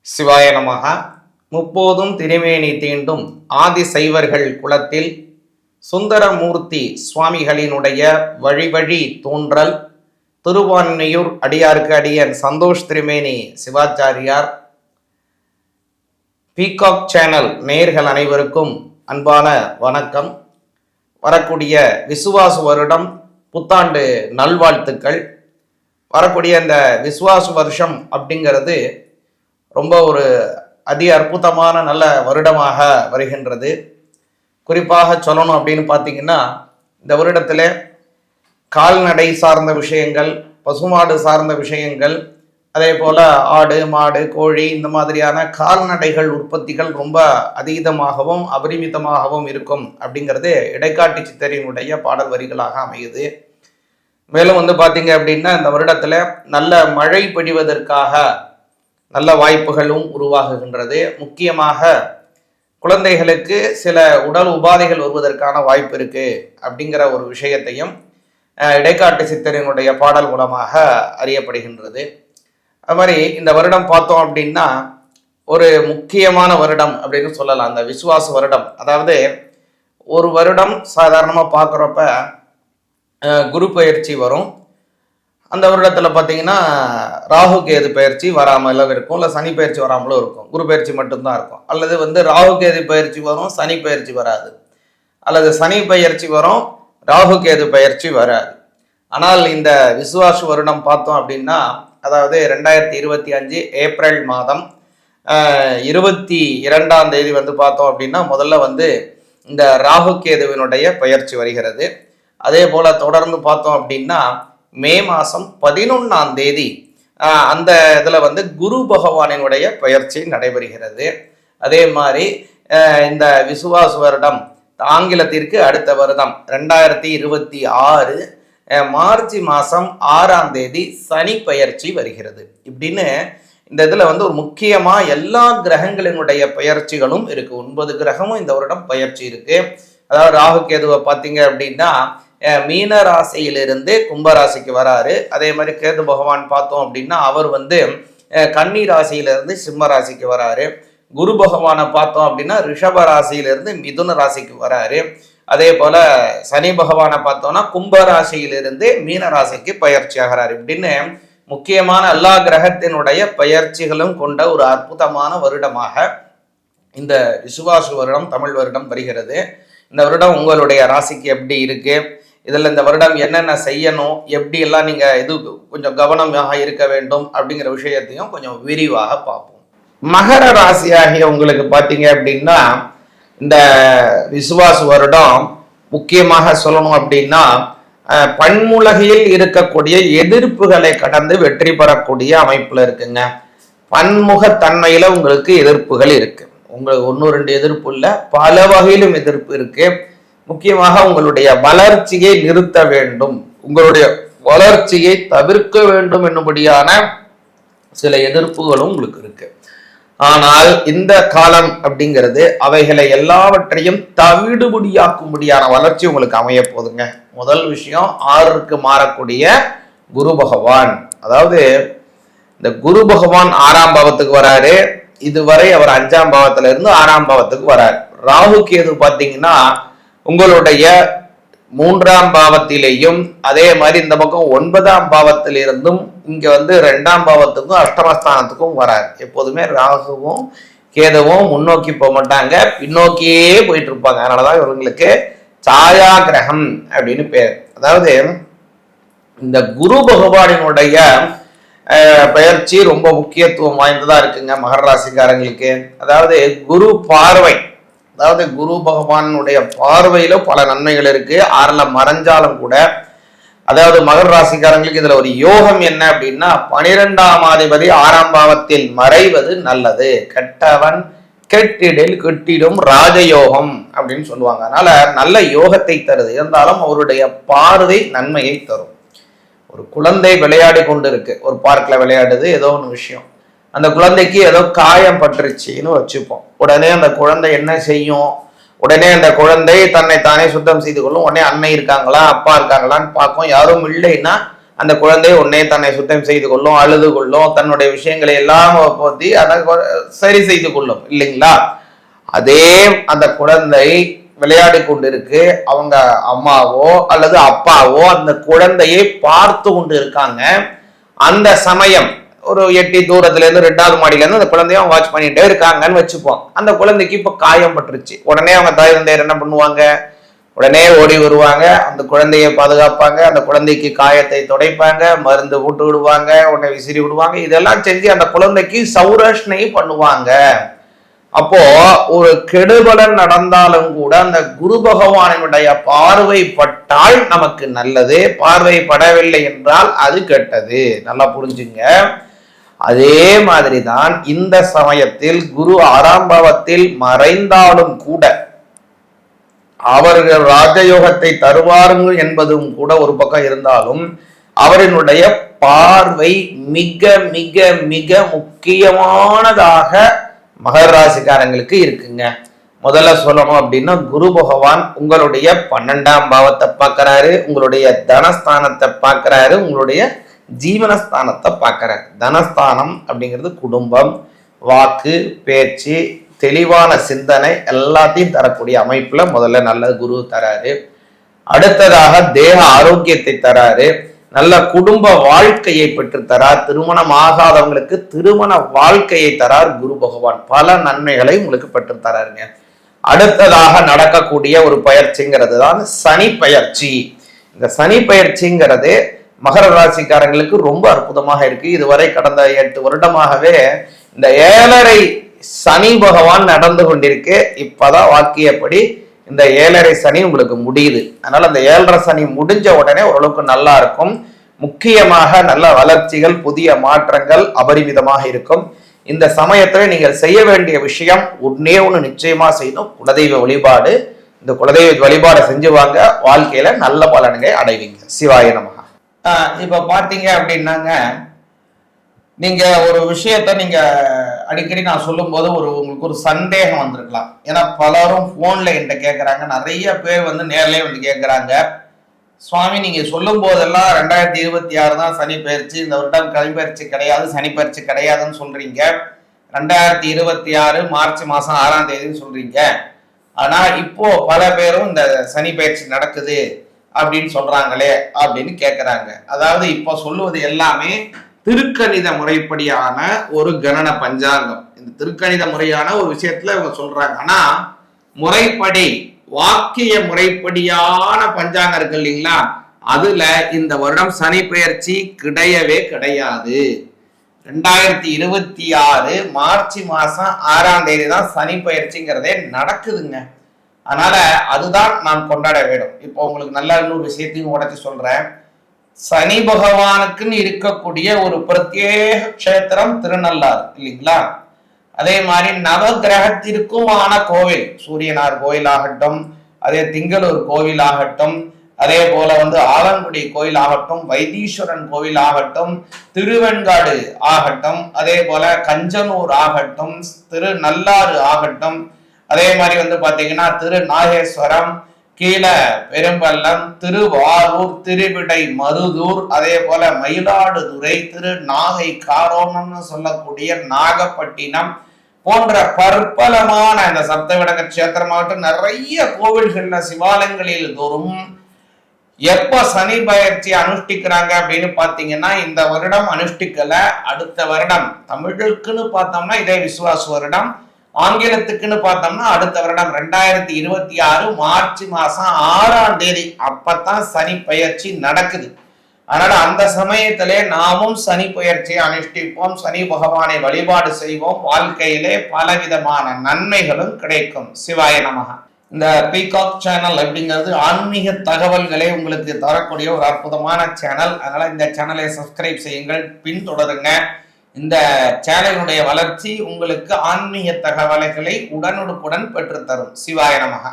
சிவாய நமக. முப்போதும் திருமேனி தீண்டும் ஆதி சைவர்கள் குலத்தில் சுந்தரமூர்த்தி சுவாமிகளினுடைய வழி தோன்றல் திருவான்மையூர் அடியாருக்கு அடியன் சந்தோஷ் திருமேனி சிவாச்சாரியார். பீகாக் சேனல் நேயர்கள் அனைவருக்கும் அன்பான வணக்கம். வரக்கூடிய விசுவாச வருடம் புத்தாண்டு நல்வாழ்த்துக்கள். வரக்கூடிய இந்த விசுவாச வருஷம் அப்படிங்கிறது ரொம்ப ஒரு அற்புதமான நல்ல வருடமாக வருகின்றது. குறிப்பாக சொல்லணும் அப்படின்னு பார்த்தீங்கன்னா, இந்த வருடத்தில் கால்நடை சார்ந்த விஷயங்கள், பசுமாடு சார்ந்த விஷயங்கள், அதே போல் ஆடு மாடு கோழி இந்த மாதிரியான கால்நடைகள் உற்பத்திகள் ரொம்ப அதீதமாகவும் அபரிமிதமாகவும் இருக்கும் அப்படிங்கிறது இடைக்காட்டு சித்தரினுடைய பாடல் வரிகளாக அமையுது. மேலும் பார்த்தீங்க அப்படின்னா, இந்த வருடத்தில் நல்ல மழை பொழிவதற்காக நல்ல வாய்ப்புகளும் உருவாகுகின்றது. முக்கியமாக குழந்தைகளுக்கு சில உடல் உபாதைகள் வருவதற்கான வாய்ப்பு இருக்கு அப்படிங்கிற ஒரு விஷயத்தையும் இடைக்காட்டு சித்தரினுடைய பாடல் மூலமாக அறியப்படுகின்றது. அது மாதிரி இந்த வருடம் பார்த்தோம் அப்படின்னா ஒரு முக்கியமான வருடம் அப்படின்னு சொல்லலாம். அந்த விசுவாச வருடம், அதாவது ஒரு வருடம் சாதாரணமாக பார்க்குறப்ப குரு பயிற்சி வரும். அந்த வருடத்தில் பார்த்தீங்கன்னா ராகு கேது பயிற்சி வராமலும் இருக்கும், இல்லை சனி பயிற்சி வராமலும் இருக்கும். குரு பயிற்சி மட்டும்தான் இருக்கும். அல்லது ராகு கேது பயிற்சி வரும், சனி பயிற்சி வராது. அல்லது சனி பயிற்சி வரும், ராகு கேது பயிற்சி வராது. ஆனால் இந்த விசுவாச வருடம் பார்த்தோம் அப்படின்னா, அதாவது 2025 ஏப்ரல் மாதம் 22ஆம் தேதி பார்த்தோம் அப்படின்னா முதல்ல இந்த ராகு கேதுவினுடைய பயிற்சி வருகிறது. அதே போல் தொடர்ந்து பார்த்தோம் அப்படின்னா மே மாதம் 11ஆம் தேதி அந்த இதில் குரு பகவானினுடைய பயிற்சி நடைபெறுகிறது. அதே மாதிரி இந்த விசுவாச வருடம் ஆங்கிலத்திற்கு அடுத்த வருடம் 2026 மார்ச் மாதம் 6ஆம் தேதி சனி பயிற்சி வருகிறது. இப்படின்னு இந்த இதில் ஒரு முக்கியமாக எல்லா கிரகங்களினுடைய பயிற்சிகளும் இருக்குது. 9 கிரகமும் இந்த வருடம் பயிற்சி இருக்குது. அதாவது ராகு கேதுவை பார்த்தீங்க அப்படின்னா மீன ராசியிலிருந்து கும்பராசிக்கு வராரு. அதே மாதிரி கேது பகவான் பார்த்தோம் அப்படின்னா அவர் கன்னி ராசியிலிருந்து சிம்ம ராசிக்கு வராரு. குரு பகவானை பார்த்தோம் அப்படின்னா ரிஷப ராசியிலிருந்து மிதுன ராசிக்கு வராரு. அதே போல சனி பகவானை பார்த்தோம்னா கும்ப ராசியிலிருந்து மீன ராசிக்கு பயிற்சி ஆகிறாரு. இப்படின்னு முக்கியமான எல்லா கிரகத்தினுடைய பயிற்சிகளும் கொண்ட ஒரு அற்புதமான வருடமாக இந்த விசுவாச வருடம் தமிழ் வருடம் வருகிறது. இந்த வருடம் உங்களுடைய ராசிக்கு எப்படி இருக்கு, இதில் இந்த வருடம் என்னென்ன செய்யணும், எப்படி எல்லாம் நீங்கள் இது கொஞ்சம் கவனமாக இருக்க வேண்டும் அப்படிங்கிற விஷயத்தையும் கொஞ்சம் விரிவாக பார்ப்போம். மகர ராசியாகிய உங்களுக்கு பார்த்தீங்க அப்படின்னா இந்த விசுவாச வருடம் முக்கியமாக சொல்லணும் அப்படின்னா பன்முலகையில் இருக்கக்கூடிய எதிர்ப்புகளை கடந்து வெற்றி பெறக்கூடிய அமைப்புல இருக்குங்க. பன்முகத்தன்மையில உங்களுக்கு எதிர்ப்புகள் இருக்கு. உங்களுக்கு 1-2 எதிர்ப்பு இல்லை, பல வகையிலும் எதிர்ப்பு இருக்கு. முக்கியமாக உங்களுடைய வளர்ச்சியை நிறுத்த வேண்டும், உங்களுடைய வளர்ச்சியை தவிர்க்க வேண்டும் என்னும்படியான சில எதிர்ப்புகளும் உங்களுக்கு இருக்கு. ஆனால் இந்த காலம் அப்படிங்கிறது அவைகளை எல்லாவற்றையும் தவிடுபடியாக்கும்படியான வளர்ச்சி உங்களுக்கு அமைய போதுங்க. முதல் விஷயம் 6க்கு மாறக்கூடிய குரு பகவான். அதாவது இந்த குரு பகவான் 6ஆம் பாவத்துக்கு வராரு. இதுவரை அவர் 5ஆம் பாவத்துல இருந்து 6ஆம் பாவத்துக்கு வராரு. ராகு கேது பார்த்தீங்கன்னா உங்களுடைய 3ஆம் பாவத்திலேயும் அதே மாதிரி இந்த பக்கம் 9ஆம் பாவத்திலிருந்தும் இங்க 2ஆம் பாவத்துக்கும் அஷ்டமஸ்தானத்துக்கும் வராரு. எப்போதுமே ராகுவும் கேதுவும் முன்னோக்கி போக மாட்டாங்க, பின்னோக்கியே போயிட்டு இருப்பாங்க. அதனாலதான் இவங்களுக்கு சாயா கிரகம் அப்படின்னு பேர். அதாவது இந்த குரு பகவானினுடைய பயிற்சி ரொம்ப முக்கியத்துவம் வாய்ந்ததா இருக்குங்க மகர ராசிக்காரங்களுக்கு. அதாவது குரு பார்வை, அதாவது குரு பகவானுடைய பார்வையில பல நன்மைகள் இருக்கு. 6ல மறைஞ்சாலும் கூட, அதாவது மகர ராசிக்காரங்களுக்கு இதுல ஒரு யோகம் என்ன அப்படின்னா 12ஆம் அதிபதி 6ஆம் பாவத்தில் மறைவது நல்லது. கெட்டவன் கெட்டிடில் கெட்டிடும் ராஜயோகம் அப்படின்னு சொல்லுவாங்க. அதனால நல்ல யோகத்தை தருது. இருந்தாலும் அவருடைய பார்வை நன்மையை தரும். ஒரு குழந்தை விளையாடி கொண்டு இருக்கு, ஒரு பார்க்ல விளையாடுது, ஏதோ ஒன்று விஷயம், அந்த குழந்தைக்கு ஏதோ காயம் பட்டுருச்சுன்னு வச்சுப்போம். உடனே அந்த குழந்தை என்ன செய்யும்? உடனே அந்த குழந்தை தன்னை தானே சுத்தம் செய்து கொள்ளும். உடனே அன்னை இருக்காங்களா அப்பா இருக்காங்களான்னு பார்க்கும். யாரும் இல்லைன்னா அந்த குழந்தை உடனே தன்னை சுத்தம் செய்து கொள்ளும், அழுது கொள்ளும், தன்னுடைய விஷயங்களை எல்லாம் போத்தி அதை சரி செய்து கொள்ளும் இல்லைங்களா? அதே அந்த குழந்தை விளையாடி கொண்டிருக்கு, அவங்க அம்மாவோ அல்லது அப்பாவோ அந்த குழந்தையை பார்த்து கொண்டு இருக்காங்க. அந்த சமயம் ஒரு 8 தூரத்துல இருந்து 2வது மாடியில இருந்து அந்த குழந்தைய வாட்ச் பண்ணிட்டே இருக்காங்கன்னு வச்சுப்போம். அந்த குழந்தைக்கு இப்ப காயம் பட்டுருச்சு. உடனே அவங்க தாய் தந்தையர் என்ன பண்ணுவாங்க? உடனே ஓடி வருவாங்க, அந்த குழந்தையை பாதுகாப்பாங்க, அந்த குழந்தைக்கு காயத்தை துடைப்பாங்க, மருந்து போட்டு விடுவாங்க, உடனே விசிறி விடுவாங்க. இதெல்லாம் செஞ்சு அந்த குழந்தைக்கு சௌரஷ்ணை பண்ணுவாங்க. அப்போ ஒரு கெடுபலன் நடந்தாலும் கூட அந்த குரு பகவானுடைய பார்வை பட்டால் நமக்கு நல்லது, பார்வை படவில்லை என்றால் அது கெட்டது. நல்லா புரிஞ்சுங்க. அதே மாதிரிதான் இந்த சமயத்தில் குரு 6ஆம் பாவத்தில் மறைந்தாலும் கூட அவர்கள் ராஜயோகத்தை தருவார்கள் என்பதும் கூட ஒரு பக்கம் இருந்தாலும் அவரினுடைய பார்வை மிக மிக மிக முக்கியமானதாக மகர ராசிக்காரங்களுக்கு இருக்குங்க. முதல்ல சொல்லணும் அப்படின்னா குரு பகவான் உங்களுடைய 12ஆம் பாவத்தை பார்க்கிறாரு, உங்களுடைய தனஸ்தானத்தை பார்க்கிறாரு, உங்களுடைய ஜீவனஸ்தானத்தை பார்க்கிறாரு. தனஸ்தானம் அப்படிங்கிறது குடும்பம், வாக்கு, பேச்சு, தெளிவான சிந்தனை எல்லாத்தையும் தரக்கூடிய அமைப்புல முதல்ல நல்ல குரு தராரு. அடுத்ததாக தேக ஆரோக்கியத்தை தராரு, நல்ல குடும்ப வாழ்க்கையை பெற்று தரார். திருமணம் ஆகாதவங்களுக்கு திருமண வாழ்க்கையை தரார் குரு பகவான். பல நன்மைகளை உங்களுக்கு பெற்று தராருங்க. அடுத்ததாக நடக்கக்கூடிய ஒரு பயிற்சிங்கிறது தான் சனி பயிற்சி. இந்த சனி பயிற்சிங்கிறது மகர ராசிக்காரங்களுக்கு ரொம்ப அற்புதமாக இருக்கு. இதுவரை கடந்த 8 வருடமாகவே இந்த 7.5 சனி பகவான் நடந்து கொண்டிருக்கு. இப்பதான் வாக்கியப்படி இந்த 7.5 சனி உங்களுக்கு முடியுது. அதனால அந்த 7.5 சனி முடிஞ்ச உடனே ஓரளவுக்கு நல்லா இருக்கும். முக்கியமாக நல்ல வளர்ச்சிகள், புதிய மாற்றங்கள் அபரிமிதமாக இருக்கும். இந்த சமயத்துல நீங்கள் செய்ய வேண்டிய விஷயம் ஒன்னே ஒண்ணு நிச்சயமா செய்யணும், குலதெய்வ வழிபாடு. இந்த குலதெய்வ வழிபாடை செஞ்சுவாங்க, வாழ்க்கையில நல்ல பலன்களை அடைவீங்க. சிவாய நமஹ. இப்ப பாத்தீங்க அப்படின்னாங்க, நீங்க ஒரு விஷயத்த நீங்க அடிக்கடி நான் சொல்லும் போது உங்களுக்கு ஒரு சந்தேகம் வந்திருக்கலாம். ஏன்னா பலரும் போன்ல என்கிட்ட கேட்கறாங்க, நிறைய பேர் வந்து நேர்லயே வந்து கேட்கறாங்க, சுவாமி நீங்க சொல்லும் போதெல்லாம் 2026 தான் சனி பயிற்சி, இந்த வருடம் சனி பயிற்சி கிடையாது, சனி பயிற்சி கிடையாதுன்னு சொல்றீங்க. 2026 மார்ச் மாசம் 6ஆம் தேதின்னு சொல்றீங்க. ஆனா இப்போ பல பேரும் இந்த சனி பயிற்சி நடக்குது அப்படின்னு சொல்றாங்களே அப்படின்னு கேட்கறாங்க. அதாவது இப்போ சொல்லுவது எல்லாமே திருக்கணித முறைப்படியான ஒரு கணன பஞ்சாங்கம். இந்த திருக்கணித முறையான ஒரு விஷயத்துல இவங்க சொல்றாங்க. ஆனா முறைப்படி வாக்கிய முறைப்படியான பஞ்சாங்கம் இருக்கு இல்லைங்களா, அதுல இந்த வருடம் சனி பெயர்ச்சி கிடையவே கிடையாது. 2026 மார்ச் மாசம் 6ஆம் தேதி தான் சனி பயிற்சிங்கிறதே நடக்குதுங்க. அதனால அதுதான் நாம் கொண்டாட வேண்டும். இப்போ உங்களுக்கு நல்ல இன்னொரு விஷயத்தையும் உடச்சி சொல்றேன். சனி பகவானுக்குன்னு இருக்கக்கூடிய ஒரு பிரத்யேக கஷேத்திரம் திருநள்ளாறு இல்லைங்களா, அதே மாதிரி நவ கிரகத்திற்குமான கோவில் சூரியனார் கோயில் ஆகட்டும், அதே திங்களூர் கோவில் ஆகட்டும், அதே போல வந்து ஆலங்குடி கோயில் ஆகட்டும், வைத்தீஸ்வரன் கோவில் ஆகட்டும், திருவெண்காடு ஆகட்டும், அதே போல கஞ்சனூர் ஆகட்டும், திருநள்ளாறு ஆகட்டும், அதே மாதிரி வந்து பாத்தீங்கன்னா திரு நாகேஸ்வரம், கீழ பெரும்பள்ளம், திருவாரூர், திருவிடை மருதூர், அதே போல மயிலாடுதுறை, திரு நாகை காரோணம்னு சொல்லக்கூடிய நாகப்பட்டினம் போன்ற பற்பலமான இந்த சப்தவிடங்க கஷேத்திரமாகட்டும் நிறைய கோவில்கள்ல சிவாலயங்களில் தோறும் எப்ப சனி பயிற்சி அனுஷ்டிக்கிறாங்க அப்படின்னு பாத்தீங்கன்னா, இந்த வருடம் அனுஷ்டிக்கல, அடுத்த வருடம் தமிழுக்குன்னு பார்த்தோம்னா இதே விசுவாச வருடம், ஆங்கிலத்துக்குன்னு பார்த்தோம்னா அடுத்த வருடம் 2026 மார்ச் மாசம் 6ஆம் தேதி அப்பதான் சனி பயிற்சி நடக்குது. அதனால அந்த சமயத்திலே நாமும் சனி பயிற்சியை அனுஷ்டிப்போம், சனி பகவானை வழிபாடு செய்வோம், வாழ்க்கையிலே பலவிதமான நன்மைகளும் கிடைக்கும். சிவாய நமக. இந்த பீகாக் சேனல் அப்படிங்கிறது ஆன்மீக தகவல்களை உங்களுக்கு தரக்கூடிய ஒரு அற்புதமான சேனல். அதனால இந்த சேனலை சப்ஸ்கிரைப் செய்யுங்கள், பின்தொடருங்க. இந்த சேனலுடைய வளர்ச்சி உங்களுக்கு ஆன்மீக தகவல்களை உடனுக்குடன் பெற்றுத்தரும். சிவாய நமக.